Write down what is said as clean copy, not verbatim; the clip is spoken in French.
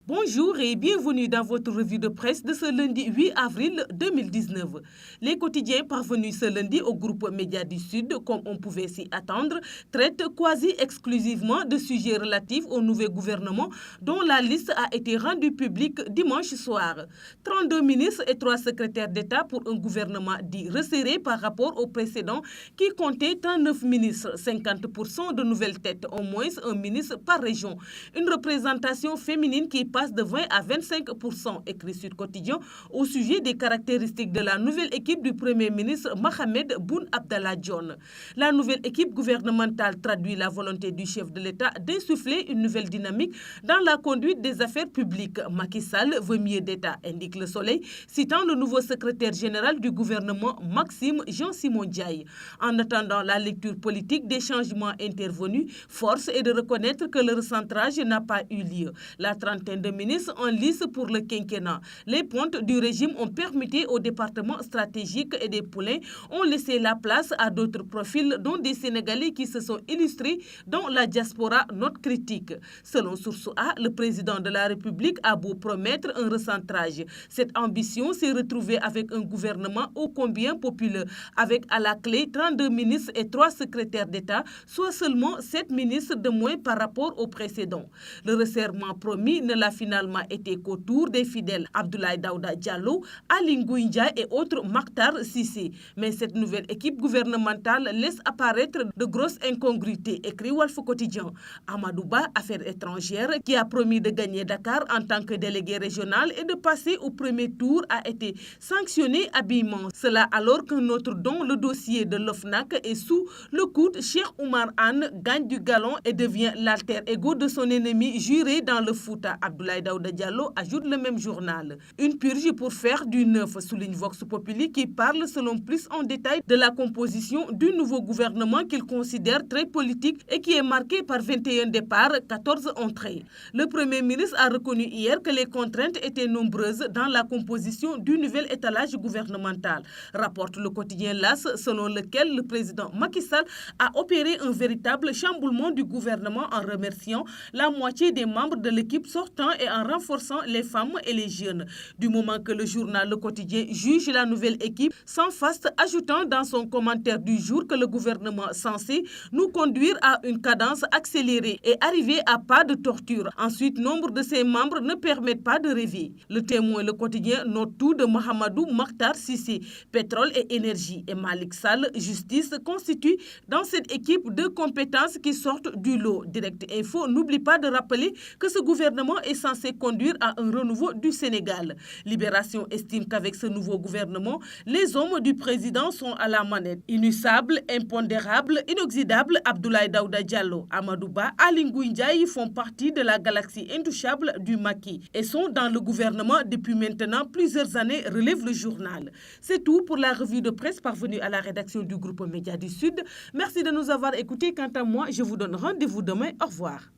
Bonjour et bienvenue dans votre revue de presse de ce lundi 8 avril 2019. Les quotidiens parvenus ce lundi au groupe Média du Sud, comme on pouvait s'y attendre, traitent quasi exclusivement de sujets relatifs au nouveau gouvernement dont la liste a été rendue publique dimanche soir. 32 ministres et 3 secrétaires d'État pour un gouvernement dit resserré par rapport au précédent qui comptait 39 ministres, 50% de nouvelles têtes, au moins un ministre par région. Une représentation féminine qui passe de 20 à 25%, écrit Sud Quotidien, au sujet des caractéristiques de la nouvelle équipe du Premier ministre Mohamed Boun Abdallah Dionne. La nouvelle équipe gouvernementale traduit la volonté du chef de l'État d'insuffler une nouvelle dynamique dans la conduite des affaires publiques. Macky Sall veut mieux d'État, indique Le Soleil, citant le nouveau secrétaire général du gouvernement, Maxime Jean-Simon Ndiaye. En attendant la lecture politique des changements intervenus, force est de reconnaître que le recentrage n'a pas eu lieu. La trentaine de ministres en lice pour le quinquennat. Les pontes du régime ont permis aux départements stratégiques et des poulains ont laissé la place à d'autres profils, dont des Sénégalais qui se sont illustrés dans la diaspora, note critique. Selon Source A, le président de la République a beau promettre un recentrage. Cette ambition s'est retrouvée avec un gouvernement ô combien populaire, avec à la clé 32 ministres et 3 secrétaires d'État, soit seulement 7 ministres de moins par rapport au précédent. Le resserrement promis ne l'a finalement été qu'au tour des fidèles Abdoulaye Daouda Diallo, Aly Ngouille Ndiaye et autres Makhtar Cissé. Mais cette nouvelle équipe gouvernementale laisse apparaître de grosses incongruités, écrit Walf Quotidien. Amadou Ba, Affaires étrangères, qui a promis de gagner Dakar en tant que délégué régional et de passer au premier tour, a été sanctionné habillement. Cela alors qu'un autre dont le dossier de l'OFNAC est sous le coude, Cheikh Oumar Anne gagne du galon et devient l'alter ego de son ennemi juré dans le Fouta. Abdoulaye Daouda Diallo ajoute le même journal. Une purge pour faire du neuf, souligne Vox Populi qui parle selon plus en détail de la composition du nouveau gouvernement qu'il considère très politique et qui est marqué par 21 départs, 14 entrées. Le Premier ministre a reconnu hier que les contraintes étaient nombreuses dans la composition du nouvel étalage gouvernemental. Rapporte le quotidien LAS, selon lequel le président Macky Sall a opéré un véritable chamboulement du gouvernement en remerciant la moitié des membres de l'équipe sortant et en renforçant les femmes et les jeunes. Du moment que le journal Le Quotidien juge la nouvelle équipe sans faste, ajoutant dans son commentaire du jour que le gouvernement censé nous conduire à une cadence accélérée et arriver à pas de torture. Ensuite, nombre de ses membres ne permettent pas de rêver. Le Témoin, Le Quotidien, note tout de Mahamadou Makhtar Cissé, pétrole et énergie, et Malick Sall, justice, constituent dans cette équipe deux compétences qui sortent du lot. Direct Info n'oublie pas de rappeler que ce gouvernement est censé conduire à un renouveau du Sénégal. Libération estime qu'avec ce nouveau gouvernement, les hommes du président sont à la manette. Inusable, impondérable, inoxydable, Abdoulaye Daouda Diallo, Amadou Ba, Aly Ngouille Ndiaye font partie de la galaxie intouchable du Macky et sont dans le gouvernement depuis maintenant plusieurs années, relève le journal. C'est tout pour la revue de presse parvenue à la rédaction du groupe Média du Sud. Merci de nous avoir écoutés. Quant à moi, je vous donne rendez-vous demain. Au revoir.